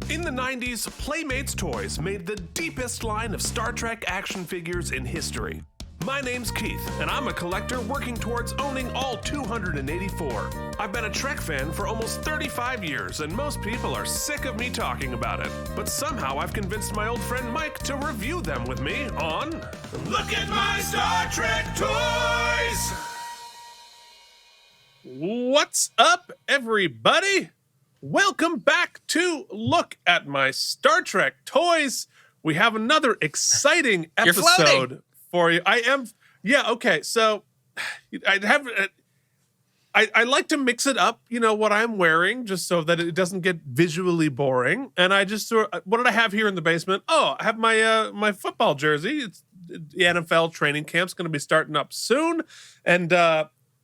In the 90s, Playmates Toys made the deepest line of Star Trek action figures in history. My name's Keith, and I'm a collector working towards owning all 284. I've been a Trek fan for almost 35 years, and most people are sick of me talking about it. But somehow I've convinced my old friend Mike to review them with me on Look at My Star Trek Toys! What's up, everybody? Welcome back to Look at My Star Trek Toys. We have another exciting episode for you. Okay. So I like to mix it up, what I'm wearing, just so that it doesn't get visually boring. And what did I have here in the basement? Oh, I have my football jersey. It's the NFL training camp's going to be starting up soon. And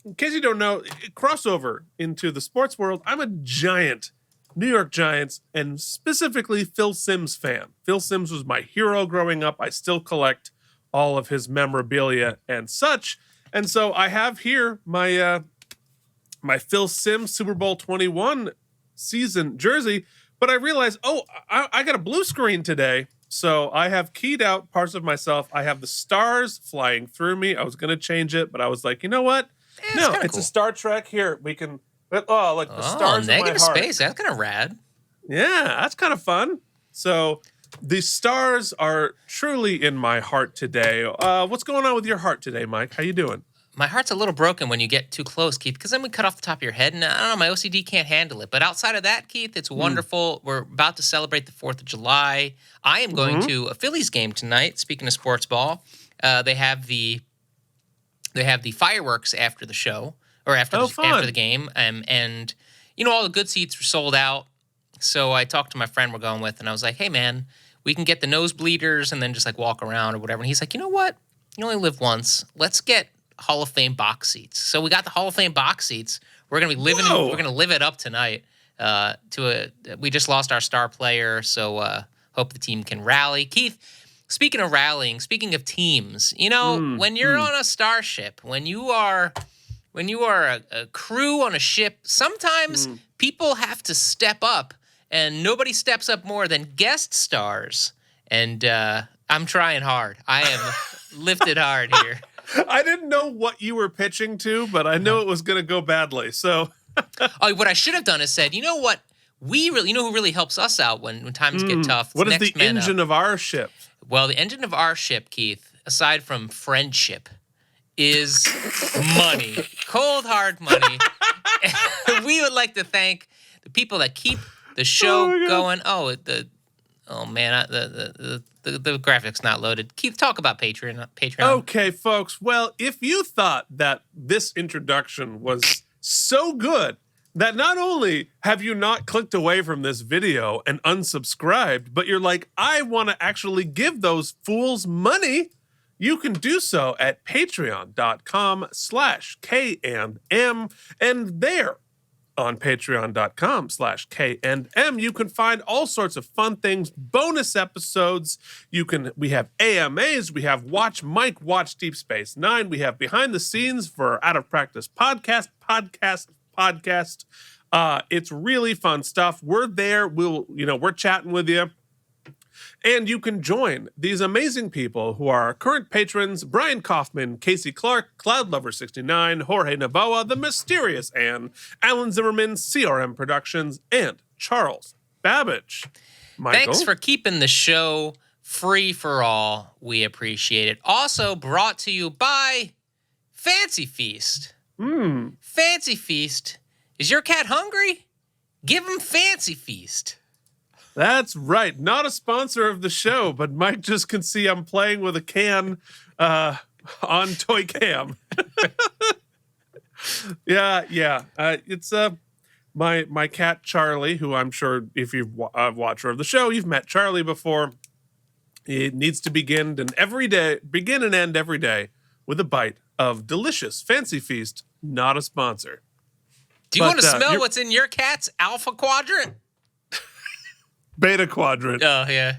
in case you don't know, crossover into the sports world, I'm a giant New York Giants and specifically Phil Simms fan. Phil Simms was my hero growing up. I still collect all of his memorabilia and such. And so I have here my my Phil Simms Super Bowl 21 season jersey, but I realized, I got a blue screen today. So I have keyed out parts of myself. I have the stars flying through me. I was going to change it, but I was like, you know what? No, it's cool. A Star Trek here. We can, the stars in my heart. Negative space. That's kind of rad. Yeah, that's kind of fun. So the stars are truly in my heart today. What's going on with your heart today, Mike? How you doing? My heart's a little broken when you get too close, Keith, because then we cut off the top of your head, and I don't know, my OCD can't handle it. But outside of that, Keith, it's wonderful. We're about to celebrate the 4th of July. I am going to a Phillies game tonight, speaking of sports ball. They have the fireworks after the show, or after the game, and all the good seats were sold out. So I talked to my friend we're going with, and I was like, hey, man, we can get the nosebleeders and then just, walk around or whatever. And he's like, you know what? You only live once. Let's get Hall of Fame box seats. So we got the Hall of Fame box seats. We're going to be living. We're going to live it up tonight. We just lost our star player, so hope the team can rally. Keith, speaking of rallying, speaking of teams, when you're on a starship, when you are a crew on a ship, sometimes people have to step up, and nobody steps up more than guest stars. And I'm trying hard. I am lifted hard here. I didn't know what you were pitching to, but I know it was going to go badly. So, what I should have done is said, you know what? Who really helps us out when times get tough? What is the engine of our ship? Well, the engine of our ship, Keith, aside from friendship, is money. Cold, hard money. We would like to thank the people that keep the show going. The graphics not loaded. Keith, talk about Patreon. Okay, folks. Well, if you thought that this introduction was so good that not only have you not clicked away from this video and unsubscribed, but you're like, I want to actually give those fools money, you can do so at patreon.com/K&M. And there, on patreon.com/K&M, you can find all sorts of fun things, bonus episodes. We have AMAs, we have Watch Mike Watch Deep Space Nine, we have behind the scenes for Out of Practice podcast. It's really fun stuff. We're there. We're chatting with you. And you can join these amazing people who are our current patrons: Brian Kaufman, Casey Clark, Cloudlover69, Jorge Navoa, The Mysterious Anne, Alan Zimmerman, CRM Productions, and Charles Babbage. Michael? Thanks for keeping the show free for all. We appreciate it. Also brought to you by Fancy Feast. Fancy Feast. Is your cat hungry? Give him Fancy Feast. That's right. Not a sponsor of the show, but Mike just can see I'm playing with a can on Toy Cam. Yeah. It's my cat Charlie, who I'm sure if you've watcher of the show, you've met Charlie before. It needs to begin and end every day with a bite of delicious Fancy Feast. Not a sponsor. Do you want to smell what's in your cat's alpha quadrant? Beta quadrant. Oh, yeah.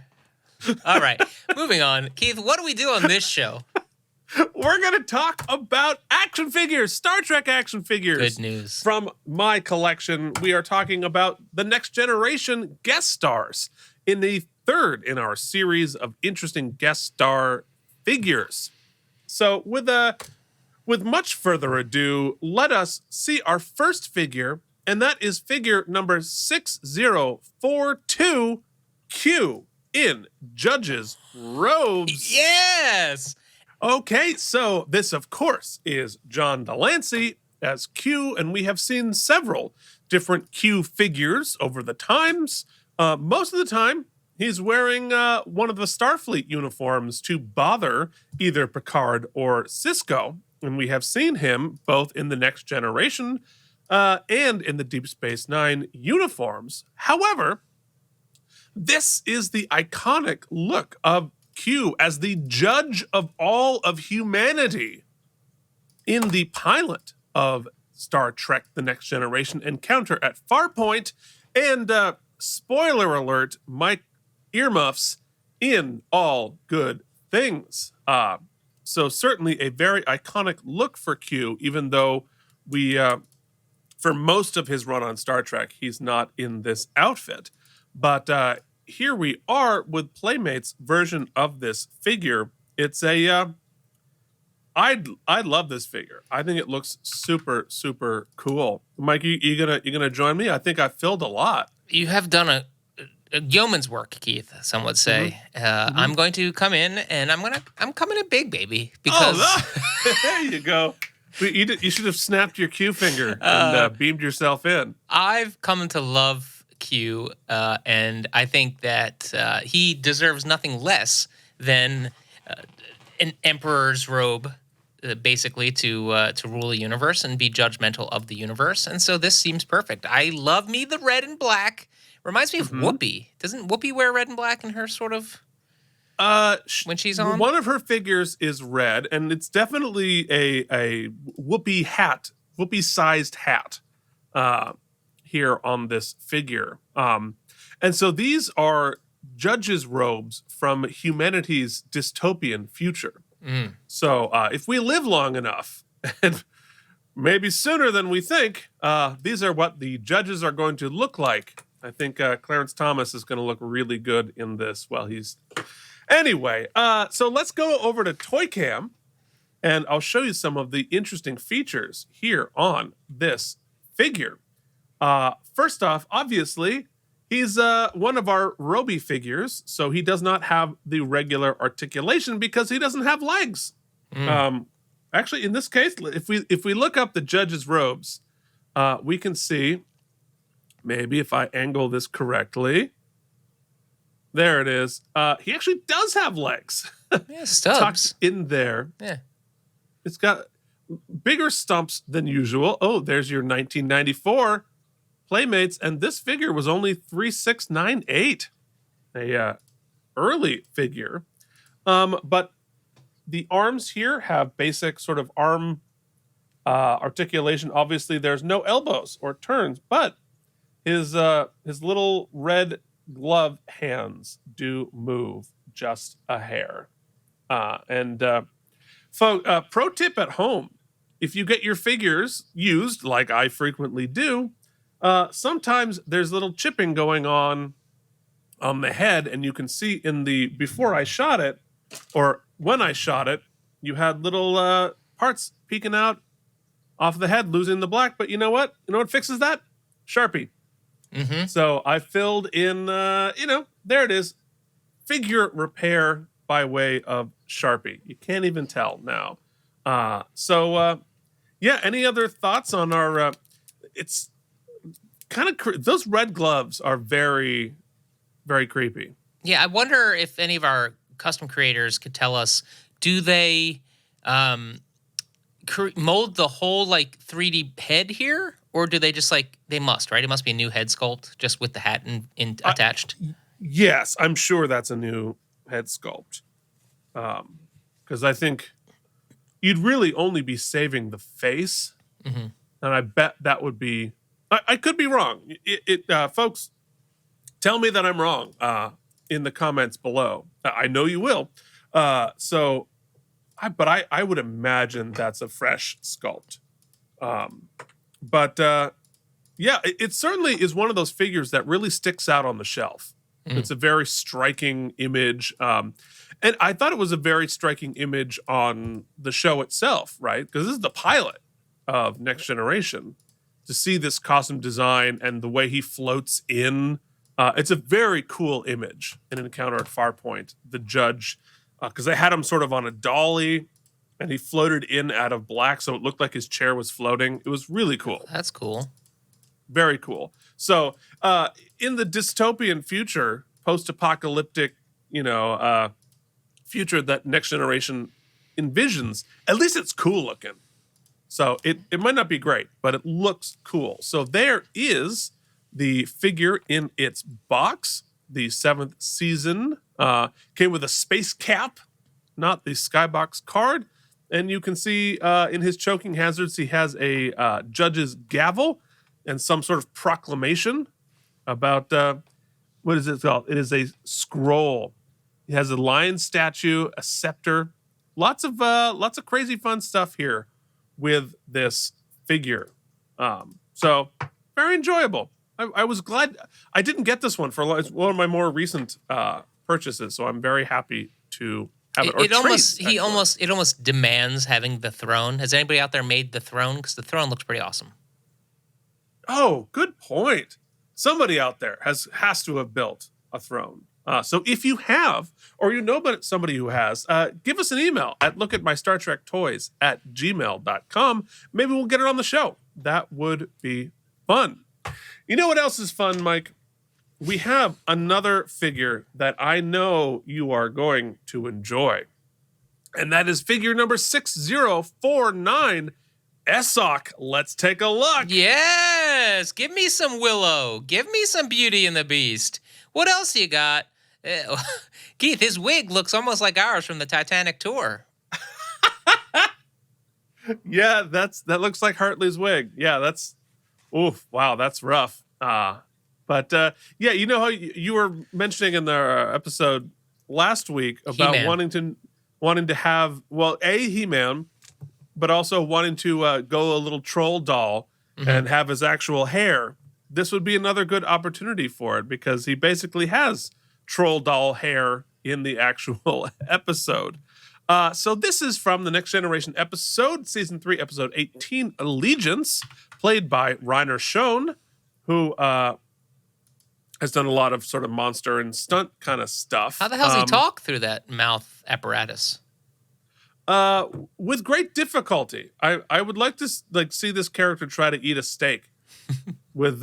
All right. Moving on. Keith, what do we do on this show? We're going to talk about action figures, Star Trek action figures. Good news. From my collection, we are talking about the Next Generation guest stars in the third in our series of interesting guest star figures. So with much further ado, let us see our first figure, and that is figure number 6042Q in Judge's robes. Yes! Okay, so this, of course, is John Delancey as Q, and we have seen several different Q figures over the times. Most of the time, he's wearing one of the Starfleet uniforms to bother either Picard or Sisko, and we have seen him both in the Next Generation and in the Deep Space Nine uniforms. However, this is the iconic look of Q as the judge of all of humanity in the pilot of Star Trek The Next Generation Encounter at Farpoint. And spoiler alert, Mike earmuffs in All Good Things. So certainly a very iconic look for Q, even though we, for most of his run on Star Trek, he's not in this outfit. But here we are with Playmates' version of this figure. It's a, I love this figure. I think it looks super, super cool. Mike, you gonna join me? I think I filled a lot. You have done a yeoman's work, Keith. Some would say. I'm going to come in, and I'm coming in big, baby. Because there you go. You should have snapped your Q finger and beamed yourself in. I've come to love Q, and I think that he deserves nothing less than an emperor's robe, basically to rule a universe and be judgmental of the universe. And so this seems perfect. I love me the red and black. Reminds me of Whoopi. Doesn't Whoopi wear red and black in her sort of when she's on? One of her figures is red, and it's definitely a Whoopi hat, Whoopi-sized hat. Here on this figure. And so these are judges' robes from humanity's dystopian future. So if we live long enough, and maybe sooner than we think, these are what the judges are going to look like. I think Clarence Thomas is going to look really good in this while he's... Anyway, so let's go over to Toy Cam, and I'll show you some of the interesting features here on this figure. First off, obviously, he's one of our Roby figures, so he does not have the regular articulation because he doesn't have legs. Actually, in this case, if we look up the judge's robes, we can see, maybe if I angle this correctly, there it is. He actually does have legs. Yeah, stubs. Tucked in there. Yeah. It's got bigger stumps than usual. Oh, there's your 1994 Playmates, and this figure was only 3698, a early figure. But the arms here have basic sort of arm articulation. Obviously, there's no elbows or turns, but his little red glove hands do move just a hair. Pro tip at home: if you get your figures used, like I frequently do, sometimes there's little chipping going on the head, and you can see in the before I shot it, or when I shot it, you had little parts peeking out off the head, losing the black. But you know what? You know what fixes that? Sharpie. So I filled in, there it is. Figure repair by way of Sharpie. You can't even tell now. Any other thoughts on our, it's kind of, those red gloves are very, very creepy. Yeah, I wonder if any of our custom creators could tell us, do they mold the whole 3D head here? Or do they just they must, right? It must be a new head sculpt just with the hat attached. Yes, I'm sure that's a new head sculpt. Because I think you'd really only be saving the face. And I bet that would be, I could be wrong. Folks, tell me that I'm wrong in the comments below. I know you will. So I would imagine that's a fresh sculpt. But yeah, it certainly is one of those figures that really sticks out on the shelf. It's a very striking image. And I thought it was a very striking image on the show itself, right? Because this is the pilot of Next Generation. To see this costume design and the way he floats in, it's a very cool image in Encounter at Farpoint. The judge, because they had him sort of on a dolly, and he floated in out of black, so it looked like his chair was floating. It was really cool. That's cool. Very cool. So, in the dystopian future, post-apocalyptic, future that Next Generation envisions, at least it's cool looking. So it might not be great, but it looks cool. So there is the figure in its box. The 7th season came with a space cap, not the skybox card. And you can see in his choking hazards, he has a judge's gavel and some sort of proclamation about what is it called? It is a scroll. He has a lion statue, a scepter, lots of crazy fun stuff here with this figure. So very enjoyable. I was glad I didn't get this one for it's one of my more recent purchases. So I'm very happy to have it. It almost demands having the throne. Has anybody out there made the throne? Because the throne looks pretty awesome. Oh, good point. Somebody out there has to have built a throne. So if you have, or you know about somebody who has, give us an email at lookatmystartrektoys@gmail.com. Maybe we'll get it on the show. That would be fun. You know what else is fun, Mike? We have another figure that I know you are going to enjoy. And that is figure number 6049, Esoqq. Let's take a look. Yes! Give me some Willow. Give me some Beauty and the Beast. What else you got? Keith, his wig looks almost like ours from the Titanic tour. Yeah, that looks like Hartley's wig. Yeah, that's wow, that's rough. But yeah, you know how you were mentioning in the episode last week about He-Man. wanting to have He-Man, but also wanting to go a little troll doll and have his actual hair. This would be another good opportunity for it because he basically has troll doll hair in the actual episode. So this is from the Next Generation episode, Season 3, Episode 18, Allegiance, played by Reiner Schoen, who has done a lot of sort of monster and stunt kind of stuff. How the hell does he talk through that mouth apparatus? With great difficulty. I would like to see this character try to eat a steak with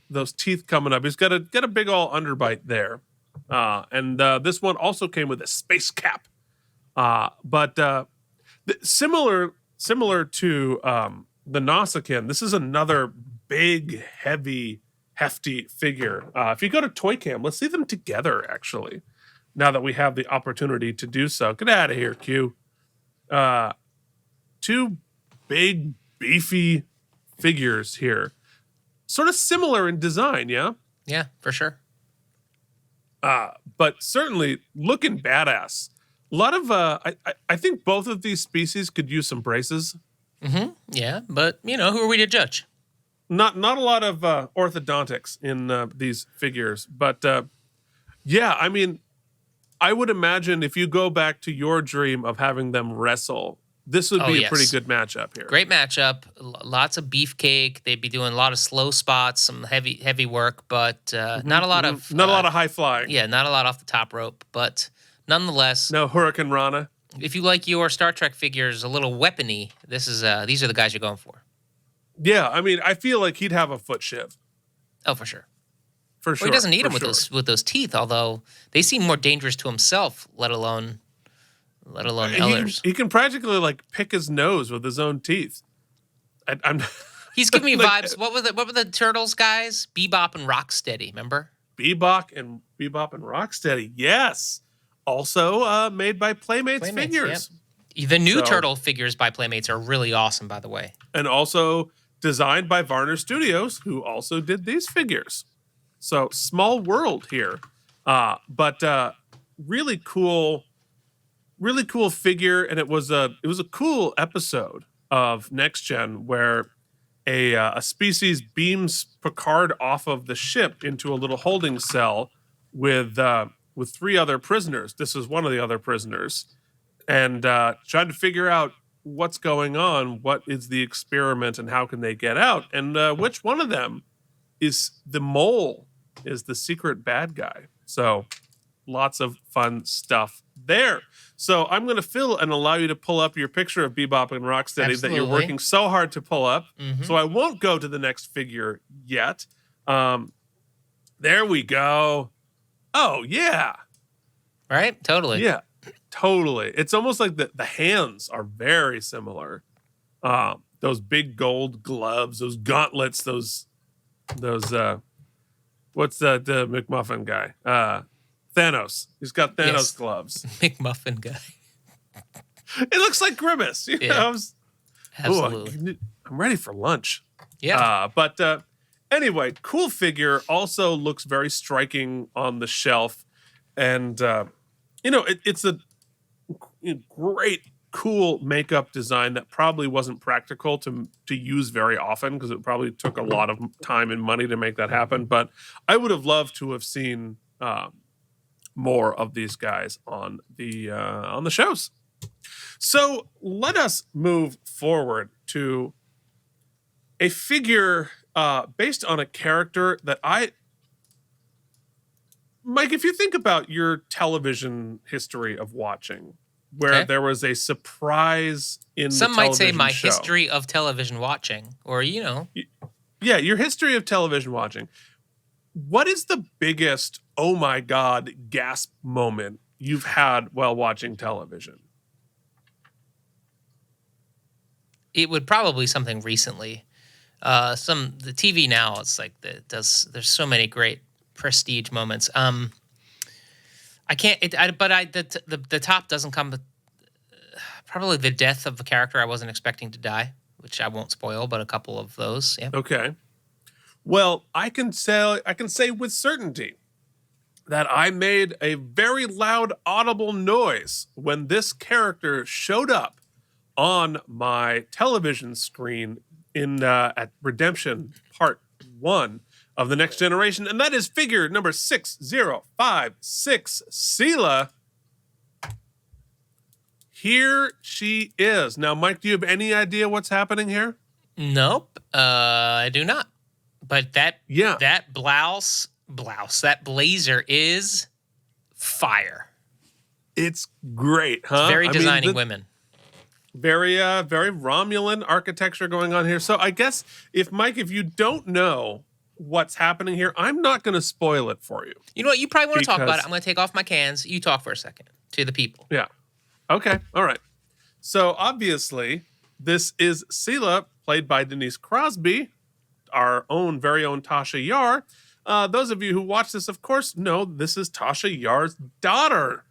those teeth coming up. He's got a big ol' underbite there. And this one also came with a space cap. But similar to the Nausicaan, this is another big, heavy, hefty figure. If you go to Toy Cam, let's see them together, actually, now that we have the opportunity to do so. Get out of here, Q. Two big, beefy figures here. Sort of similar in design, yeah? Yeah, for sure. But certainly looking badass. A lot of, I think both of these species could use some braces. Mm-hmm. Yeah, but, who are we to judge? Not a lot of orthodontics in these figures. But, yeah, I mean, I would imagine if you go back to your dream of having them wrestle, this would be a pretty good matchup here. Great matchup. Lots of beefcake. They'd be doing a lot of slow spots, some heavy work, but not a lot of... Not a lot of high flying. Yeah, not a lot off the top rope, but nonetheless... No Hurricane Rana. If you like your Star Trek figures a little weapony, these are the guys you're going for. Yeah, I mean, I feel like he'd have a foot shiv. Oh, for sure. For sure. Well, he doesn't need them with those teeth, although they seem more dangerous to himself, let alone others. He can practically pick his nose with his own teeth. He's giving me vibes. What were the Turtles guys? Bebop and Rocksteady, remember? Bebop and Rocksteady, yes. Also made by Playmates figures. Yep. The new Turtle figures by Playmates are really awesome, by the way. And also designed by Varner Studios, who also did these figures. So small world here, but really cool really cool figure, and it was a cool episode of Next Gen where a species beams Picard off of the ship into a little holding cell with 3 other prisoners. This is one of the other prisoners, and trying to figure out what's going on, what is the experiment, and how can they get out, and which one of them is the mole, is the secret bad guy. So lots of fun stuff there. So I'm going to fill and allow you to pull up your picture of Bebop and Rocksteady that you're working so hard to pull up. So I won't go to the next figure yet. There we go. Oh, yeah. Right? Totally. Yeah, totally. It's almost like the hands are very similar. Those big gold gloves, those gauntlets, those what's the McMuffin guy? Thanos. He's got Thanos gloves. McMuffin guy. It looks like Grimace. You know? Absolutely. I'm ready for lunch. Yeah. But anyway, cool figure. Also looks very striking on the shelf. And, it's a great, cool makeup design that probably wasn't practical to use very often because it probably took a lot of time and money to make that happen. But I would have loved to have seen more of these guys on the shows. So let us move forward to a figure based on a character that Mike, if you think about your television history of watching, where there was a surprise in some the might say television my show. history of television watching, or Yeah, your history of television watching. What is the biggest, oh my God, gasp moment you've had while watching television? It would probably something recently. The TV now, it's like there's so many great prestige moments. I can't. The top doesn't come. Probably the death of a character I wasn't expecting to die, which I won't spoil, but a couple of those. Yeah. Okay. Well, I can say with certainty that I made a very loud, audible noise when this character showed up on my television screen at Redemption Part 1 of the Next Generation, and that is figure number 6056, Sela. Here she is. Now, Mike, do you have any idea what's happening here? Nope, I do not. But that blouse, that blazer is fire. It's great, huh? It's very designing women. Very Romulan architecture going on here. So I guess if you don't know what's happening here, I'm not going to spoil it for you. You know what? You probably want to talk about it. I'm going to take off my cans. You talk for a second to the people. Yeah. Okay. All right. So obviously, this is Sela, played by Denise Crosby, our very own Tasha Yar. Those of you who watch this, of course, know this is Tasha Yar's daughter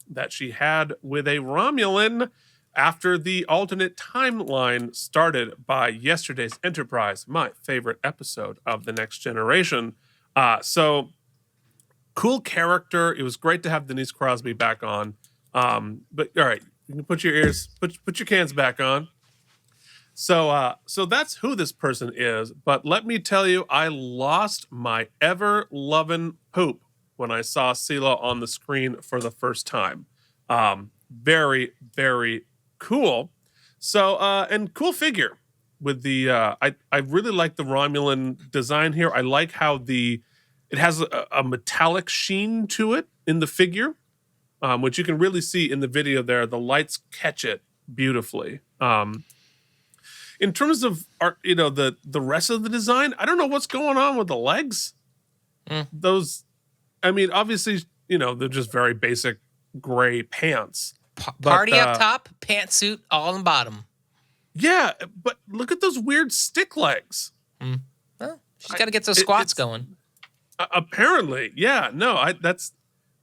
that she had with a Romulan after the alternate timeline started by yesterday's Enterprise, my favorite episode of The Next Generation. So cool character. It was great to have Denise Crosby back on. But all right, you can put your cans back on. So that's who this person is. But let me tell you, I lost my ever-loving poop when I saw Sela on the screen for the first time. Very, very cool. So, and cool figure with the, I really like the Romulan design here. I like how it has a metallic sheen to it in the figure, which you can really see in the video there. The lights catch it beautifully. In terms of art, the rest of the design, I don't know what's going on with the legs. Those, I mean, obviously, they're just very basic gray pants. Party up top, pantsuit all on the bottom. Yeah, but look at those weird stick legs. Well, she's got to get those squats going. Apparently, yeah. No,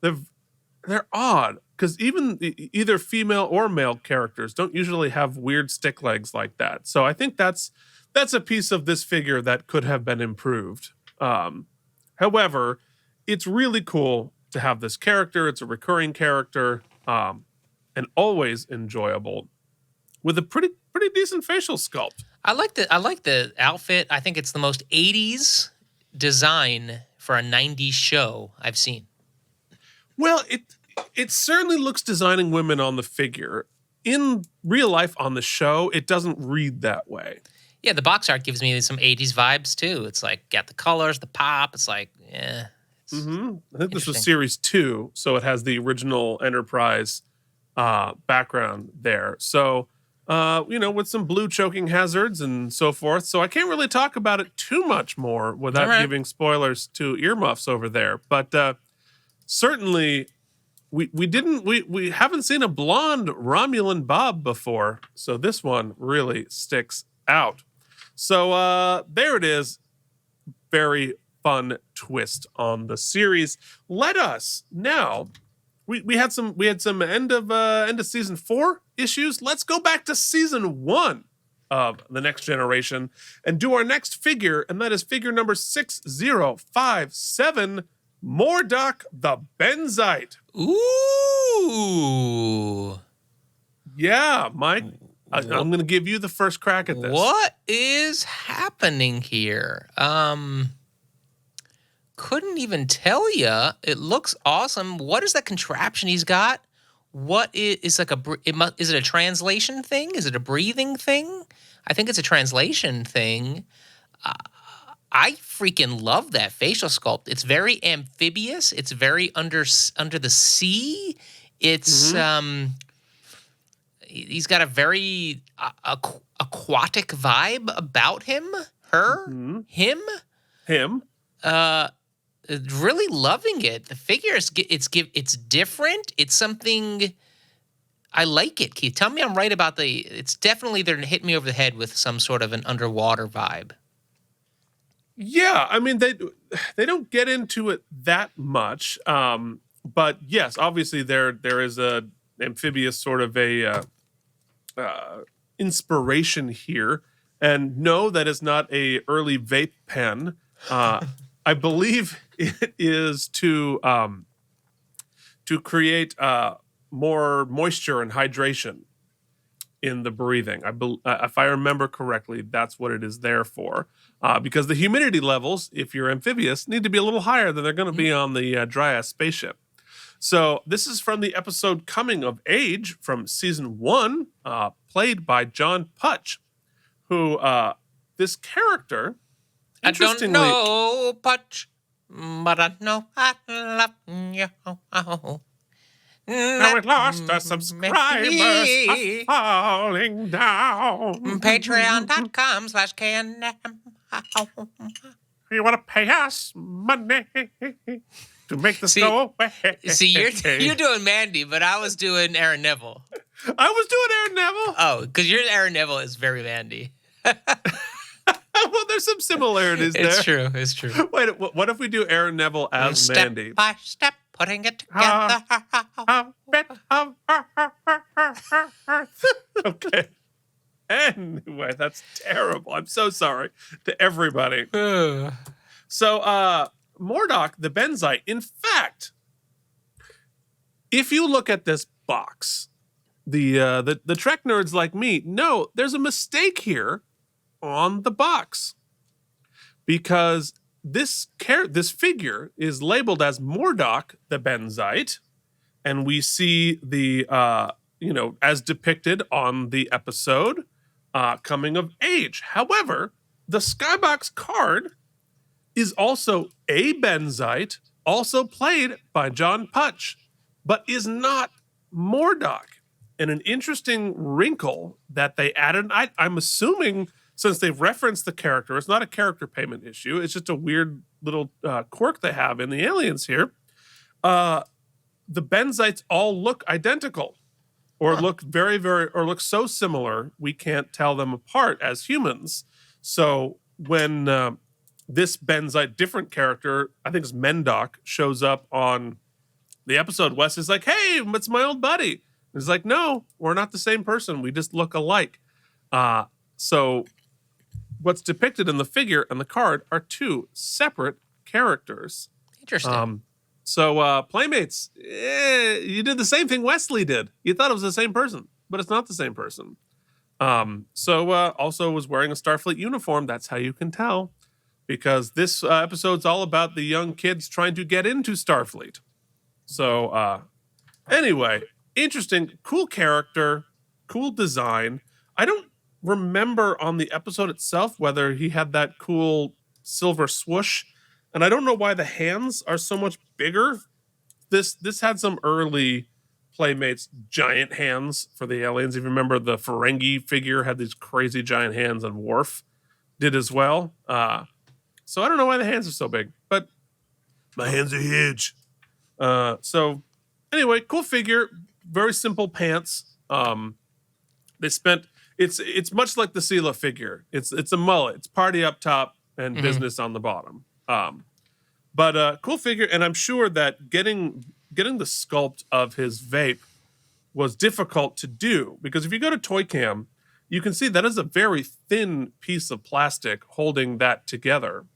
they're odd because even either female or male characters don't usually have weird stick legs like that. So I think that's a piece of this figure that could have been improved. However, it's really cool to have this character. It's a recurring character. and always enjoyable, with a pretty decent facial sculpt. I like the outfit. I think it's the most 80s design for a 90s show I've seen. Well, it certainly looks designing women on the figure. In real life on the show, it doesn't read that way. Yeah, the box art gives me some 80s vibes too. It's like got the colors, the pop. It's like, yeah. I think this was series 2, so it has the original Enterprise background there. So, with some blue choking hazards and so forth. So I can't really talk about it too much more without giving spoilers to earmuffs over there. But certainly, we haven't seen a blonde Romulan Bob before, so this one really sticks out. So there it is. Very fun twist on the series. Let us now. We had some end of season 4 issues. Let's go back to season 1 of The Next Generation and do our next figure, and that is figure number 6057, Mordock the Benzite. Ooh. Yeah, Mike. I'm going to give you the first crack at this. What is happening here? Couldn't even tell you. It looks awesome. What is that contraption he's got? What is like is it a translation thing? Is it a breathing thing? I think it's a translation thing. I freaking love that facial sculpt. It's very amphibious. It's very under the sea. It's he's got a very aquatic vibe about him. Her, him. Really loving it. The figure it's different. It's something I like it. Keith, tell me I'm right about it's definitely they're hitting me over the head with some sort of an underwater vibe. Yeah, I mean they don't get into it that much, but yes, obviously there is a amphibious sort of a inspiration here, and no, that is not a early vape pen. I believe it is to create more moisture and hydration in the breathing. If I remember correctly, that's what it is there for. Because the humidity levels, if you're amphibious, need to be a little higher than they're going to be on the dry-ass spaceship. So this is from the episode Coming of Age from season 1, played by John Putch, who this character... I don't know Putch, but I know I love you. Now we lost our subscribers are falling down. Patreon.com/KNM. You want to pay us money to make this go away? See, you're doing Mandy, but I was doing Aaron Neville. I was doing Aaron Neville? Oh, because your Aaron Neville is very Mandy. Well, there's some similarities there. It's true. Wait, what if we do Aaron Neville as step Mandy? Step by step, putting it together. Okay. Anyway, that's terrible. I'm so sorry to everybody. So, Mordock the Benzite, in fact, if you look at this box, the Trek nerds like me know there's a mistake here on the box, because this figure is labeled as Mordock the Benzite, and we see the as depicted on the episode Coming of Age. However, the Skybox card is also a Benzite, also played by John Putch, but is not Mordock. And an interesting wrinkle that they added, I'm assuming, since they've referenced the character, it's not a character payment issue. It's just a weird little quirk they have in the aliens here. The Benzites all look identical, or look look so similar we can't tell them apart as humans. So when this Benzite different character, I think it's Mendoc, shows up on the episode, Wes is like, "Hey, it's my old buddy." And he's like, "No, we're not the same person. We just look alike." So what's depicted in the figure and the card are two separate characters. Interesting. So Playmates, you did the same thing Wesley did. You thought it was the same person, but it's not the same person. So also was wearing a Starfleet uniform. That's how you can tell, because this episode's all about the young kids trying to get into Starfleet. So anyway, interesting, cool character, cool design. I don't remember on the episode itself whether he had that cool silver swoosh, and I don't know why the hands are so much bigger. This had some early Playmates giant hands for the aliens. If you remember, the Ferengi figure had these crazy giant hands, and Worf did as well. So I don't know why the hands are so big, but my hands are huge. So anyway, cool figure, very simple pants. They spent it's much like the Sela figure. It's a mullet. It's party up top and business on the bottom. But cool figure, and I'm sure that getting the sculpt of his vape was difficult to do, because if you go to Toy Cam, you can see that is a very thin piece of plastic holding that together.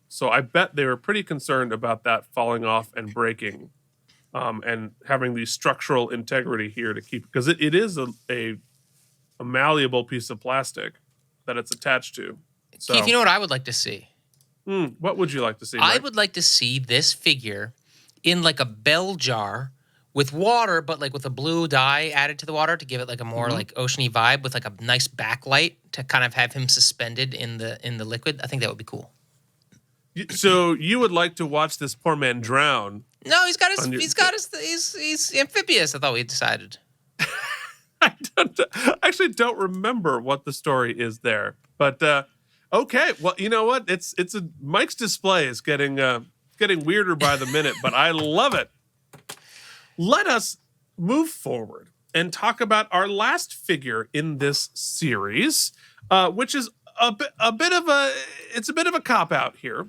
So I bet they were pretty concerned about that falling off and breaking, and having the structural integrity here to keep, because it is a malleable piece of plastic that it's attached to. So, Keith, you know what I would like to see? What would you like to see, Mike? I would like to see this figure in like a bell jar with water, but like with a blue dye added to the water to give it like a more like oceany vibe, with like a nice backlight to kind of have him suspended in the liquid. I think that would be cool. So you would like to watch this poor man drown? No, he's amphibious. I thought we decided. I actually don't remember what the story is there, but okay. Well, you know what? It's Mike's display is getting weirder by the minute, but I love it. Let us move forward and talk about our last figure in this series, which is a bit of a cop out here,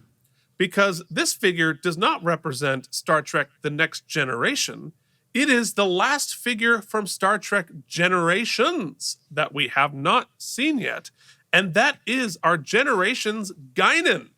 because this figure does not represent Star Trek: The Next Generation. It is the last figure from Star Trek Generations that we have not seen yet, and that is our Generations Guinan.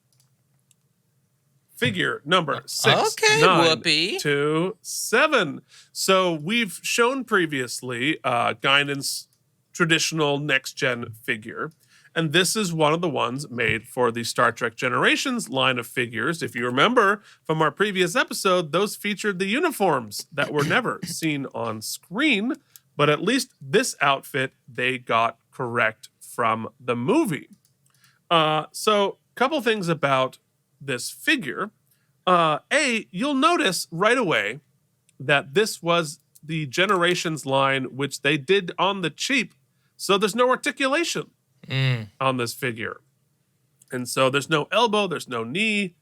Figure number 6927. So we've shown previously Guinan's traditional next-gen figure, and this is one of the ones made for the Star Trek Generations line of figures. If you remember from our previous episode, those featured the uniforms that were never seen on screen, but at least this outfit they got correct from the movie. So a couple things about this figure. You'll notice right away that this was the Generations line, which they did on the cheap, so there's no articulation on this figure. And so there's no elbow, there's no knee,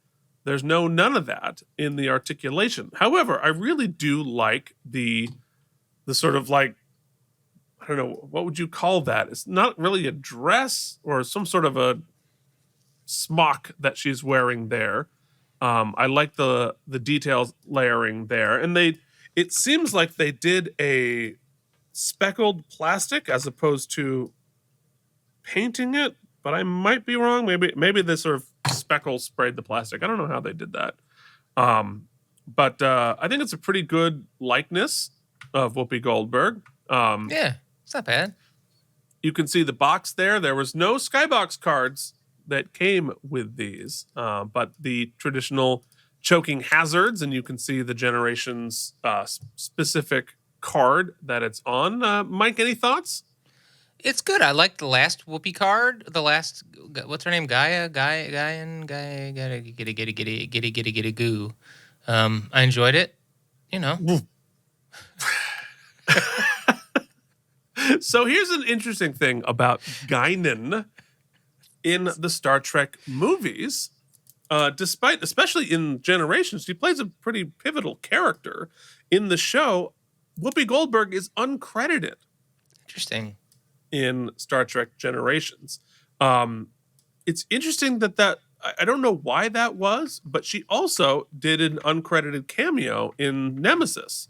there's none of that in the articulation. However, I really do like the sort of like, I don't know, what would you call that? It's not really a dress or some sort of a smock that she's wearing there. I like the details layering there. And it seems like they did a speckled plastic as opposed to painting it, but I might be wrong. Maybe they sort of speckle sprayed the plastic. I don't know how they did that. But I think it's a pretty good likeness of Whoopi Goldberg. Yeah, it's not bad. You can see the box there. There was no Skybox cards that came with these, but the traditional choking hazards, and you can see the Generations specific card that it's on. Mike, any thoughts? It's good. I like the last Whoopi card. The last, what's her name? Gitty goo. I enjoyed it. You know. So here's an interesting thing about Guinan in the Star Trek movies. Despite, especially in Generations, she plays a pretty pivotal character. In the show, Whoopi Goldberg is uncredited. Interesting. In Star Trek Generations. It's interesting that I don't know why that was, but she also did an uncredited cameo in Nemesis.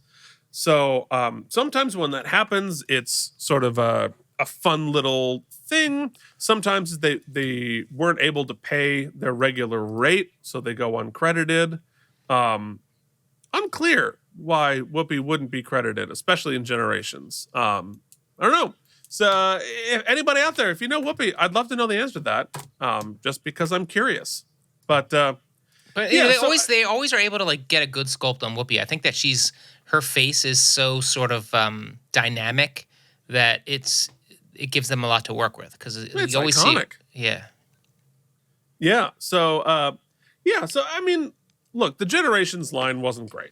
So sometimes when that happens, it's sort of a fun little thing. Sometimes they weren't able to pay their regular rate, so they go uncredited. unclear why Whoopi wouldn't be credited, especially in Generations. I don't know. So, if anybody out there, if you know Whoopi, I'd love to know the answer to that. Just because I'm curious. But yeah, they always are able to like get a good sculpt on Whoopi. I think that her face is so sort of dynamic that it gives them a lot to work with because it's you always iconic. Yeah. So I mean, look, the Generations line wasn't great.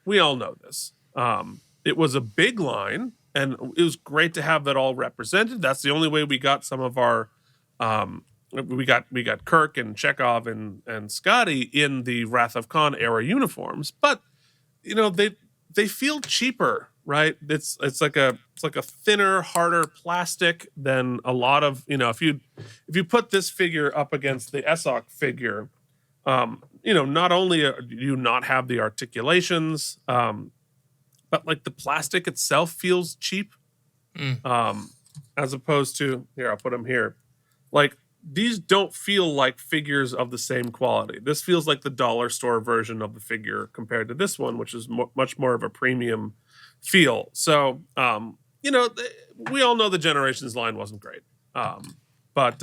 We all know this. It was a big line, and it was great to have that all represented. That's the only way we got some of our we got Kirk and Chekhov and Scotty in the Wrath of Khan era uniforms, but they feel cheaper, right? It's like a thinner, harder plastic than a lot of if you put this figure up against the Esoqq figure, not only do you not have the articulations, but like the plastic itself feels cheap, as opposed to here. I'll put them here, like. These don't feel like figures of the same quality. This feels like the dollar store version of the figure compared to this one, which is much more of a premium feel. So, we all know the Generations line wasn't great. But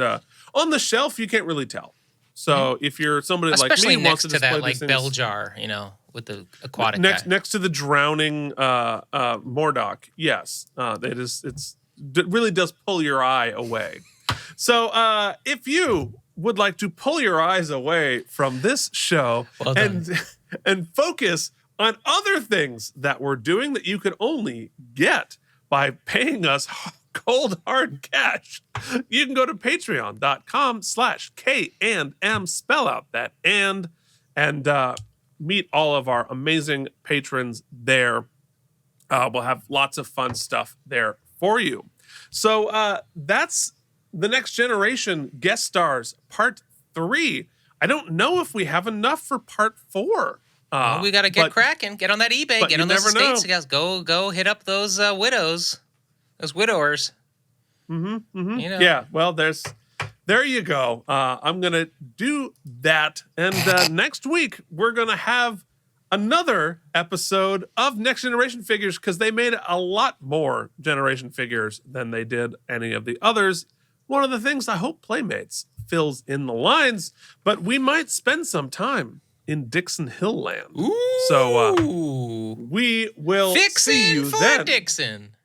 on the shelf, you can't really tell. So if you're somebody especially like me, next wants to that display like these bell things, jar, with the aquatic guy. next to the drowning Mordock, yes, it really does pull your eye away. So if you would like to pull your eyes away from this show and focus on other things that we're doing that you could only get by paying us cold hard cash, you can go to patreon.com/K&M, spell out that and meet all of our amazing patrons there. We'll have lots of fun stuff there for you. So that's the Next Generation guest stars part 3. I don't know if we have enough for part 4. We got to get cracking. Get on that eBay. Get on those estates, guys. Go hit up those widows, those widowers. Yeah. Well, there you go. I'm gonna do that, and next week we're gonna have another episode of Next Generation figures because they made a lot more Generation figures than they did any of the others. One of the things I hope Playmates fills in the lines, but we might spend some time in Dixon Hill land. Ooh. So we will see you then. Dixon.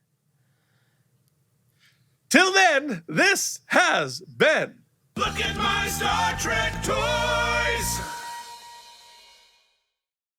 Till then, this has been Look at my Star Trek toys!